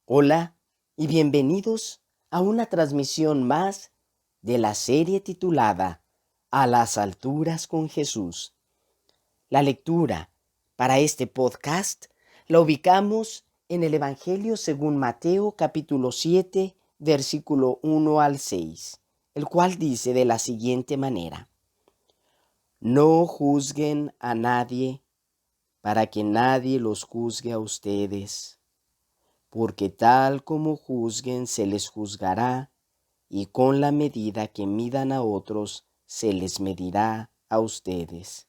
Hola y bienvenidos a una transmisión más de la serie titulada A las alturas con Jesús. La lectura para este podcast la ubicamos en el Evangelio según Mateo capítulo 7, versículo 1 al 6, el cual dice de la siguiente manera: No juzguen a nadie para que nadie los juzgue a ustedes, porque tal como juzguen se les juzgará, y con la medida que midan a otros se les medirá a ustedes.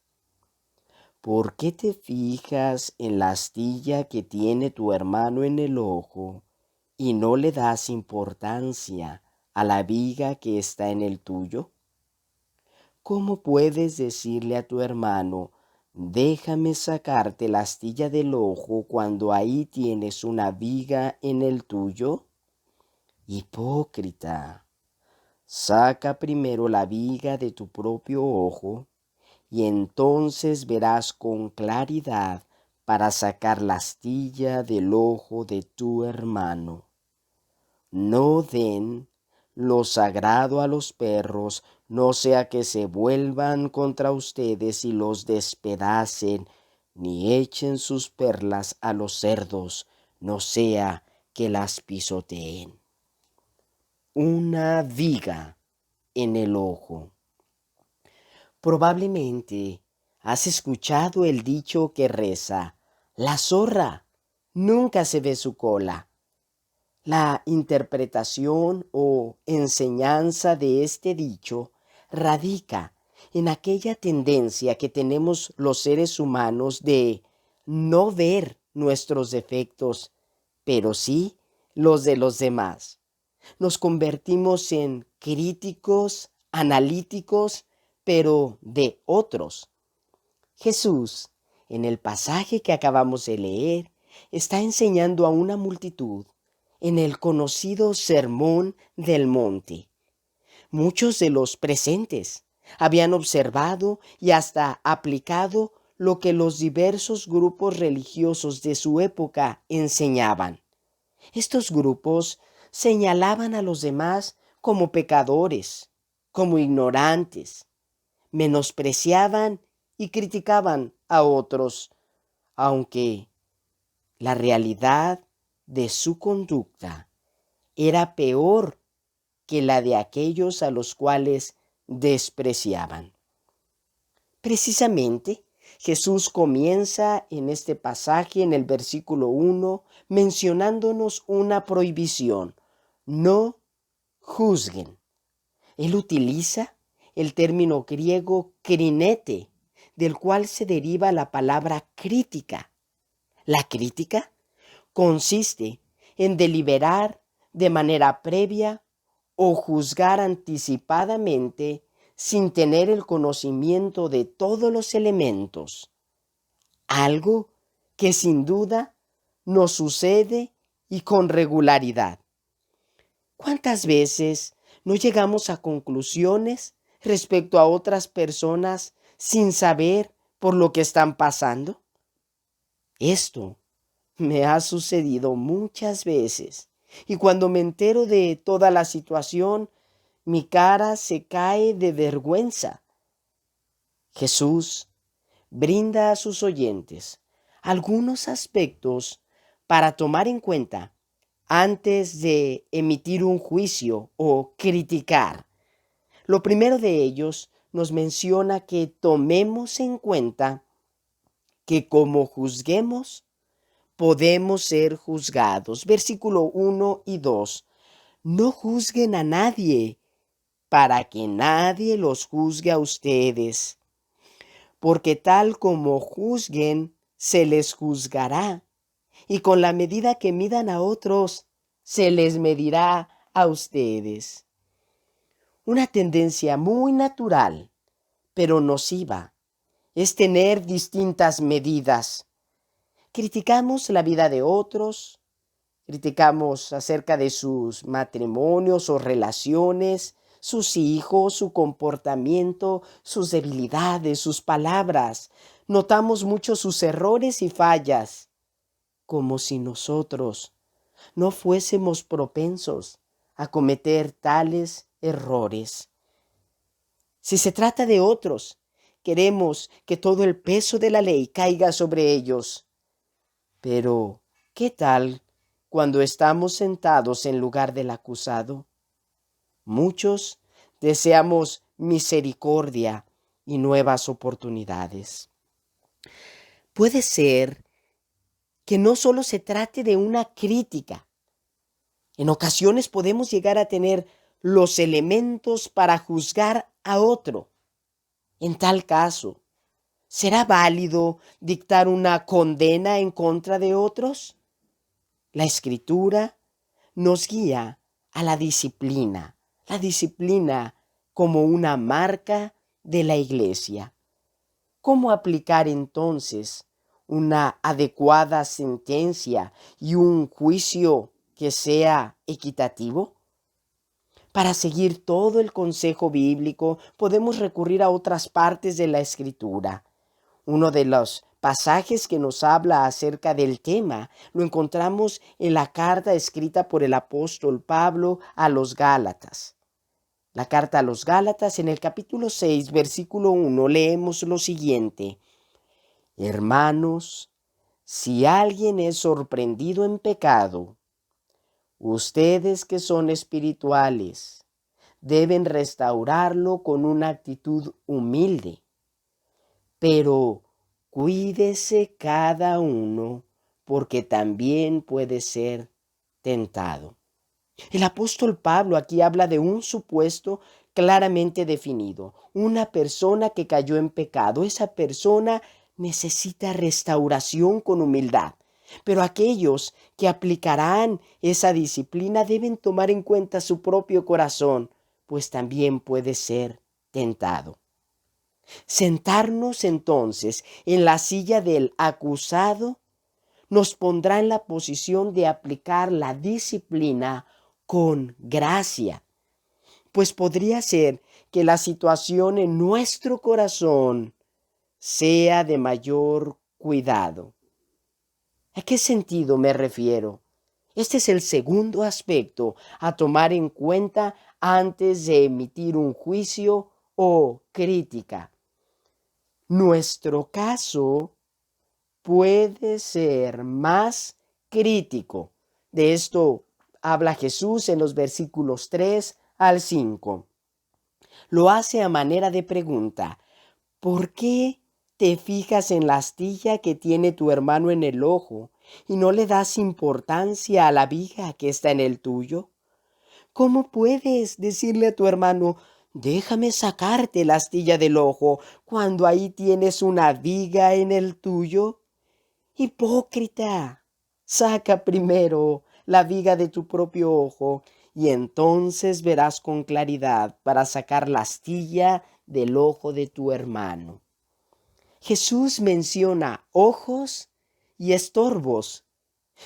¿Por qué te fijas en la astilla que tiene tu hermano en el ojo y no le das importancia a la viga que está en el tuyo? ¿Cómo puedes decirle a tu hermano: déjame sacarte la astilla del ojo cuando ahí tienes una viga en el tuyo? Hipócrita, saca primero la viga de tu propio ojo, y entonces verás con claridad para sacar la astilla del ojo de tu hermano. No den lo sagrado a los perros, no sea que se vuelvan contra ustedes y los despedacen, ni echen sus perlas a los cerdos, no sea que las pisoteen. Una viga en el ojo. Probablemente has escuchado el dicho que reza: la zorra nunca se ve su cola. La interpretación o enseñanza de este dicho radica en aquella tendencia que tenemos los seres humanos de no ver nuestros defectos, pero sí los de los demás. Nos convertimos en críticos, analíticos, pero de otros. Jesús, en el pasaje que acabamos de leer, está enseñando a una multitud en el conocido Sermón del Monte. Muchos de los presentes habían observado y hasta aplicado lo que los diversos grupos religiosos de su época enseñaban. Estos grupos señalaban a los demás como pecadores, como ignorantes, menospreciaban y criticaban a otros, aunque la realidad de su conducta era peor que la de aquellos a los cuales despreciaban. Precisamente, Jesús comienza en este pasaje, en el versículo 1, mencionándonos una prohibición: no juzguen. Él utiliza el término griego krinete, del cual se deriva la palabra crítica. La crítica consiste en deliberar de manera previa o juzgar anticipadamente sin tener el conocimiento de todos los elementos, algo que sin duda nos sucede y con regularidad. ¿Cuántas veces no llegamos a conclusiones respecto a otras personas sin saber por lo que están pasando? Esto me ha sucedido muchas veces, y cuando me entero de toda la situación, mi cara se cae de vergüenza. Jesús brinda a sus oyentes algunos aspectos para tomar en cuenta antes de emitir un juicio o criticar. Lo primero de ellos nos menciona que tomemos en cuenta que como juzguemos, podemos ser juzgados. Versículo 1 y 2. No juzguen a nadie para que nadie los juzgue a ustedes, porque tal como juzguen, se les juzgará, y con la medida que midan a otros, se les medirá a ustedes. Una tendencia muy natural, pero nociva, es tener distintas medidas. Criticamos la vida de otros, criticamos acerca de sus matrimonios o relaciones, sus hijos, su comportamiento, sus debilidades, sus palabras. Notamos mucho sus errores y fallas, como si nosotros no fuésemos propensos a cometer tales errores. Si se trata de otros, queremos que todo el peso de la ley caiga sobre ellos. Pero, ¿qué tal cuando estamos sentados en lugar del acusado? Muchos deseamos misericordia y nuevas oportunidades. Puede ser que no solo se trate de una crítica. En ocasiones podemos llegar a tener los elementos para juzgar a otro. En tal caso, ¿será válido dictar una condena en contra de otros? La Escritura nos guía a la disciplina como una marca de la Iglesia. ¿Cómo aplicar entonces una adecuada sentencia y un juicio que sea equitativo? Para seguir todo el consejo bíblico, podemos recurrir a otras partes de la Escritura. Uno de los pasajes que nos habla acerca del tema lo encontramos en la carta escrita por el apóstol Pablo a los Gálatas. La carta a los Gálatas, en el capítulo 6, versículo 1, leemos lo siguiente: Hermanos, si alguien es sorprendido en pecado, ustedes que son espirituales deben restaurarlo con una actitud humilde. Pero cuídese cada uno, porque también puede ser tentado. El apóstol Pablo aquí habla de un supuesto claramente definido, una persona que cayó en pecado. Esa persona necesita restauración con humildad. Pero aquellos que aplicarán esa disciplina deben tomar en cuenta su propio corazón, pues también puede ser tentado. Sentarnos entonces en la silla del acusado nos pondrá en la posición de aplicar la disciplina con gracia, pues podría ser que la situación en nuestro corazón sea de mayor cuidado. ¿A qué sentido me refiero? Este es el segundo aspecto a tomar en cuenta antes de emitir un juicio o crítica. Nuestro caso puede ser más crítico. De esto habla Jesús en los versículos 3 al 5. Lo hace a manera de pregunta: ¿por qué te fijas en la astilla que tiene tu hermano en el ojo y no le das importancia a la viga que está en el tuyo? ¿Cómo puedes decirle a tu hermano: déjame sacarte la astilla del ojo, cuando ahí tienes una viga en el tuyo? Hipócrita, saca primero la viga de tu propio ojo y entonces verás con claridad para sacar la astilla del ojo de tu hermano. Jesús menciona ojos y estorbos,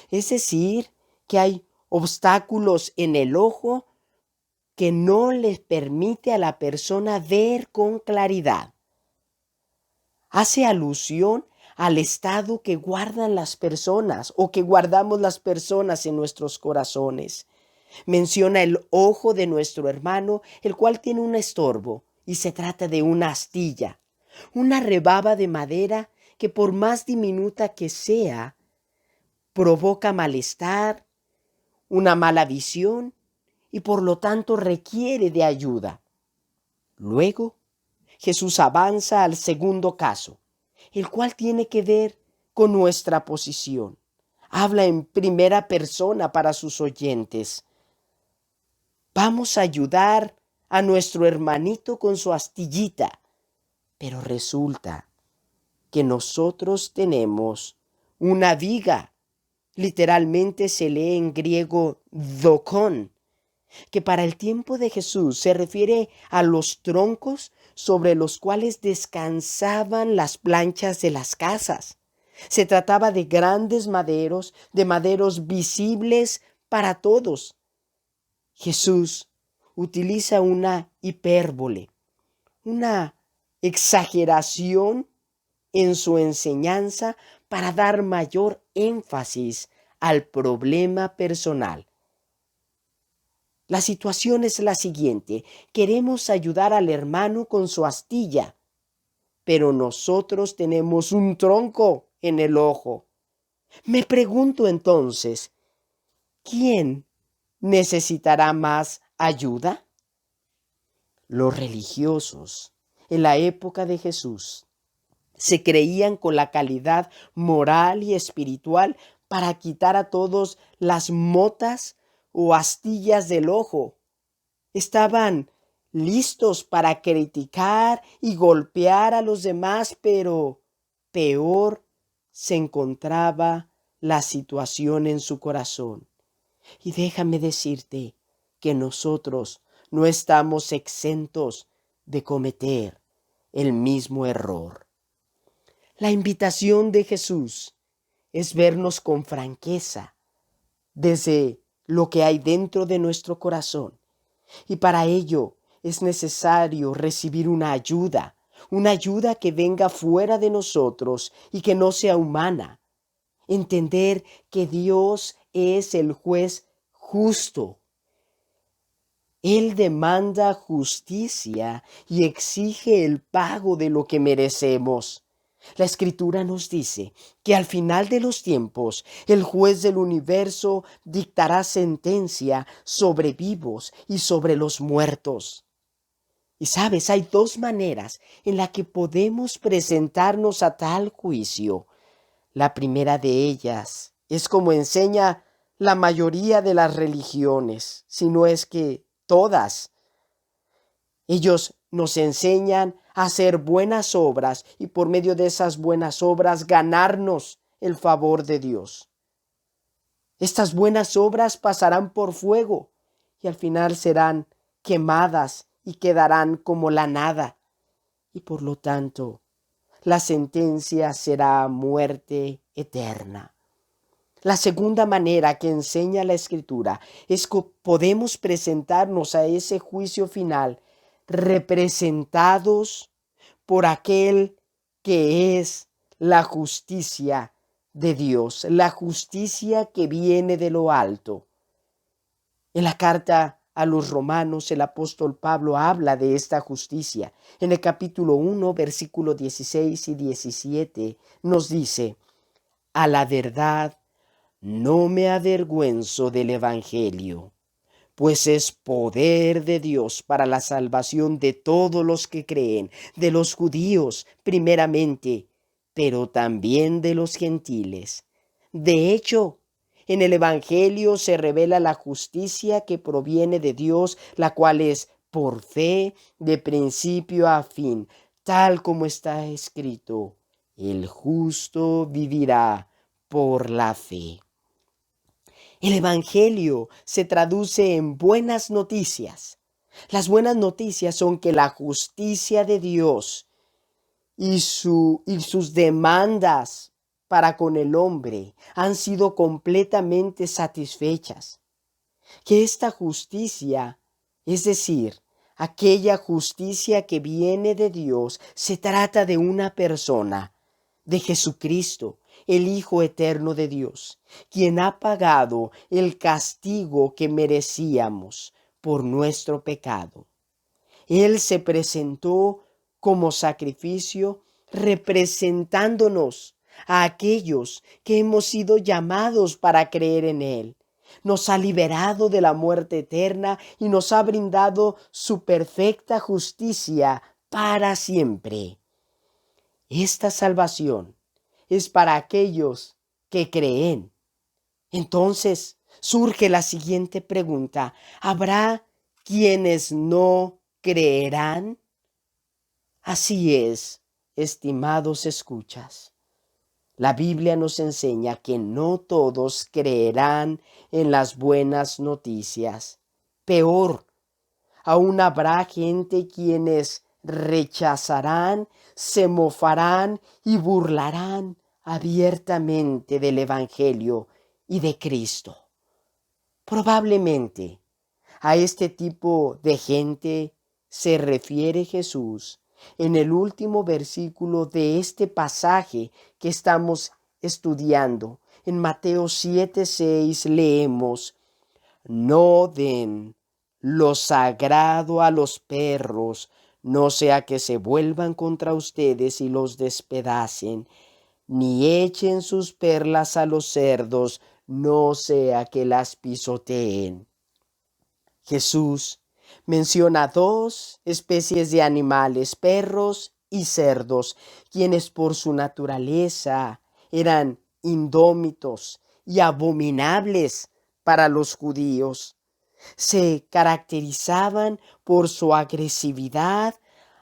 es decir, que hay obstáculos en el ojo que no les permite a la persona ver con claridad. Hace alusión al estado que guardan las personas o que guardamos las personas en nuestros corazones. Menciona el ojo de nuestro hermano, el cual tiene un estorbo, y se trata de una astilla, una rebaba de madera que, por más diminuta que sea, provoca malestar, una mala visión y por lo tanto requiere de ayuda. Luego, Jesús avanza al segundo caso, el cual tiene que ver con nuestra posición. Habla en primera persona para sus oyentes. Vamos a ayudar a nuestro hermanito con su astillita, pero resulta que nosotros tenemos una viga. Literalmente se lee en griego dokon, que para el tiempo de Jesús se refiere a los troncos sobre los cuales descansaban las planchas de las casas. Se trataba de grandes maderos, de maderos visibles para todos. Jesús utiliza una hipérbole, una exageración en su enseñanza para dar mayor énfasis al problema personal. La situación es la siguiente: queremos ayudar al hermano con su astilla, pero nosotros tenemos un tronco en el ojo. Me pregunto entonces, ¿quién necesitará más ayuda? Los religiosos en la época de Jesús se creían con la calidad moral y espiritual para quitar a todos las motas o astillas del ojo. Estaban listos para criticar y golpear a los demás, pero peor se encontraba la situación en su corazón. Y déjame decirte que nosotros no estamos exentos de cometer el mismo error. La invitación de Jesús es vernos con franqueza desde lo que hay dentro de nuestro corazón. Y para ello es necesario recibir una ayuda que venga fuera de nosotros y que no sea humana. Entender que Dios es el juez justo. Él demanda justicia y exige el pago de lo que merecemos. La Escritura nos dice que al final de los tiempos el juez del universo dictará sentencia sobre vivos y sobre los muertos. Y sabes, hay dos maneras en las que podemos presentarnos a tal juicio. La primera de ellas es como enseña la mayoría de las religiones, si no es que todas. Ellos nos enseñan a hacer buenas obras y por medio de esas buenas obras ganarnos el favor de Dios. Estas buenas obras pasarán por fuego y al final serán quemadas y quedarán como la nada. Y por lo tanto, la sentencia será muerte eterna. La segunda manera que enseña la Escritura es que podemos presentarnos a ese juicio final representados por aquel que es la justicia de Dios, la justicia que viene de lo alto. En la carta a los Romanos, el apóstol Pablo habla de esta justicia. En el capítulo 1, versículos 16 y 17, nos dice: a la verdad, no me avergüenzo del Evangelio, pues es poder de Dios para la salvación de todos los que creen, de los judíos primeramente, pero también de los gentiles. De hecho, en el Evangelio se revela la justicia que proviene de Dios, la cual es por fe de principio a fin, tal como está escrito: el justo vivirá por la fe. El Evangelio se traduce en buenas noticias. Las buenas noticias son que la justicia de Dios y sus demandas para con el hombre han sido completamente satisfechas. Que esta justicia, es decir, aquella justicia que viene de Dios, se trata de una persona, de Jesucristo, el Hijo eterno de Dios, quien ha pagado el castigo que merecíamos por nuestro pecado. Él se presentó como sacrificio representándonos a aquellos que hemos sido llamados para creer en Él. Nos ha liberado de la muerte eterna y nos ha brindado su perfecta justicia para siempre. Esta salvación es para aquellos que creen. Entonces surge la siguiente pregunta: ¿habrá quienes no creerán? Así es, estimados escuchas. La Biblia nos enseña que no todos creerán en las buenas noticias. Peor, aún habrá gente quienes rechazarán, se mofarán y burlarán abiertamente del Evangelio y de Cristo. Probablemente a este tipo de gente se refiere Jesús en el último versículo de este pasaje que estamos estudiando, en Mateo 7:6 leemos: no den lo sagrado a los perros, no sea que se vuelvan contra ustedes y los despedacen, ni echen sus perlas a los cerdos, no sea que las pisoteen. Jesús menciona dos especies de animales, perros y cerdos, quienes por su naturaleza eran indómitos y abominables para los judíos. Se caracterizaban por su agresividad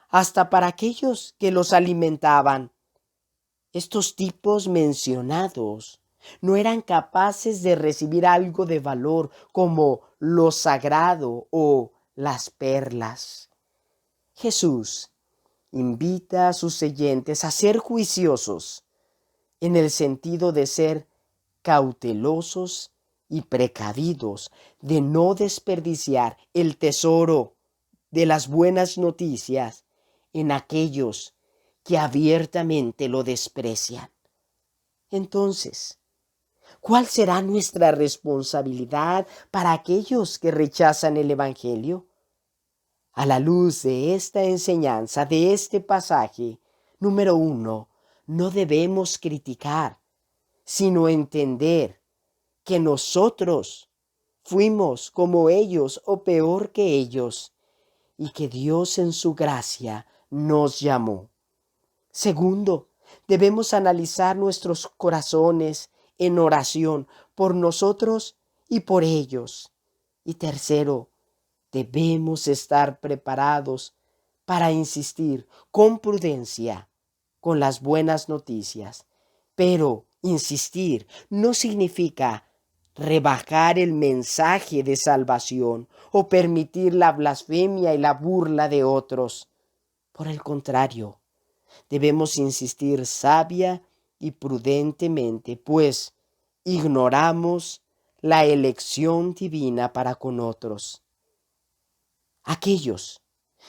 hasta para aquellos que los alimentaban. Estos tipos mencionados no eran capaces de recibir algo de valor como lo sagrado o las perlas. Jesús invita a sus oyentes a ser juiciosos en el sentido de ser cautelosos y precavidos, de no desperdiciar el tesoro de las buenas noticias en aquellos que abiertamente lo desprecian. Entonces, ¿cuál será nuestra responsabilidad para aquellos que rechazan el Evangelio? A la luz de esta enseñanza, de este pasaje, número 1, no debemos criticar, sino entender que nosotros fuimos como ellos o peor que ellos, y que Dios en su gracia nos llamó. Segundo, debemos analizar nuestros corazones en oración por nosotros y por ellos. Y tercero, debemos estar preparados para insistir con prudencia con las buenas noticias. Pero insistir no significa rebajar el mensaje de salvación o permitir la blasfemia y la burla de otros. Por el contrario, debemos insistir sabia y prudentemente, pues ignoramos la elección divina para con otros. Aquellos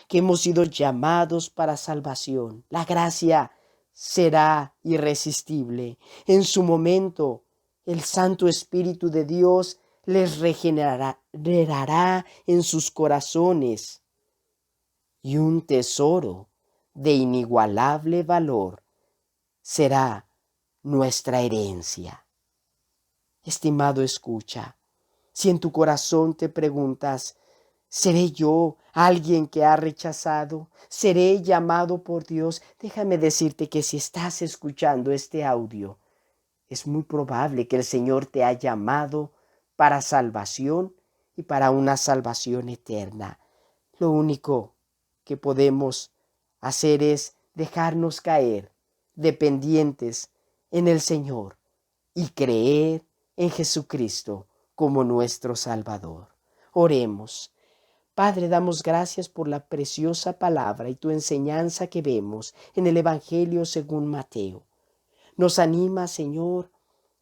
que hemos sido llamados para salvación, la gracia será irresistible. En su momento, el Santo Espíritu de Dios les regenerará en sus corazones, y un tesoro de inigualable valor será nuestra herencia. Estimado escucha, si en tu corazón te preguntas, ¿seré yo alguien que ha rechazado? ¿Seré llamado por Dios? Déjame decirte que si estás escuchando este audio, es muy probable que el Señor te ha llamado para salvación y para una salvación eterna. Lo único que podemos hacer es dejarnos caer dependientes en el Señor y creer en Jesucristo como nuestro Salvador. Oremos. Padre, damos gracias por la preciosa palabra y tu enseñanza que vemos en el Evangelio según Mateo. Nos anima, Señor,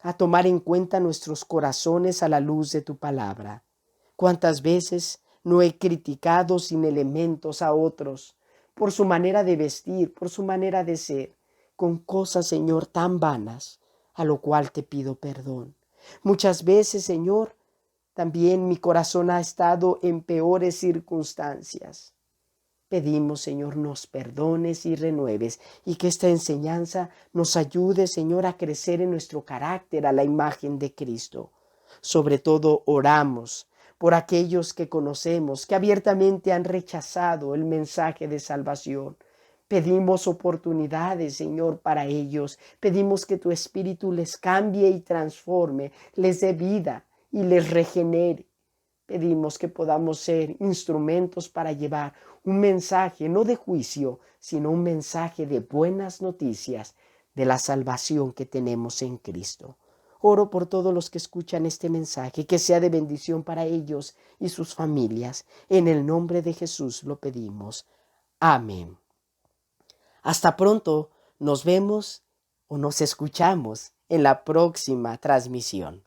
a tomar en cuenta nuestros corazones a la luz de tu palabra. ¿Cuántas veces no he criticado sin elementos a otros por su manera de vestir, por su manera de ser, con cosas, Señor, tan vanas, a lo cual te pido perdón? Muchas veces, Señor, también mi corazón ha estado en peores circunstancias. Pedimos, Señor, nos perdones y renueves, y que esta enseñanza nos ayude, Señor, a crecer en nuestro carácter a la imagen de Cristo. Sobre todo oramos por aquellos que conocemos, que abiertamente han rechazado el mensaje de salvación. Pedimos oportunidades, Señor, para ellos. Pedimos que tu Espíritu les cambie y transforme, les dé vida y les regenere. Pedimos que podamos ser instrumentos para llevar un mensaje no de juicio, sino un mensaje de buenas noticias de la salvación que tenemos en Cristo. Oro por todos los que escuchan este mensaje, que sea de bendición para ellos y sus familias. En el nombre de Jesús lo pedimos. Amén. Hasta pronto, nos vemos o nos escuchamos en la próxima transmisión.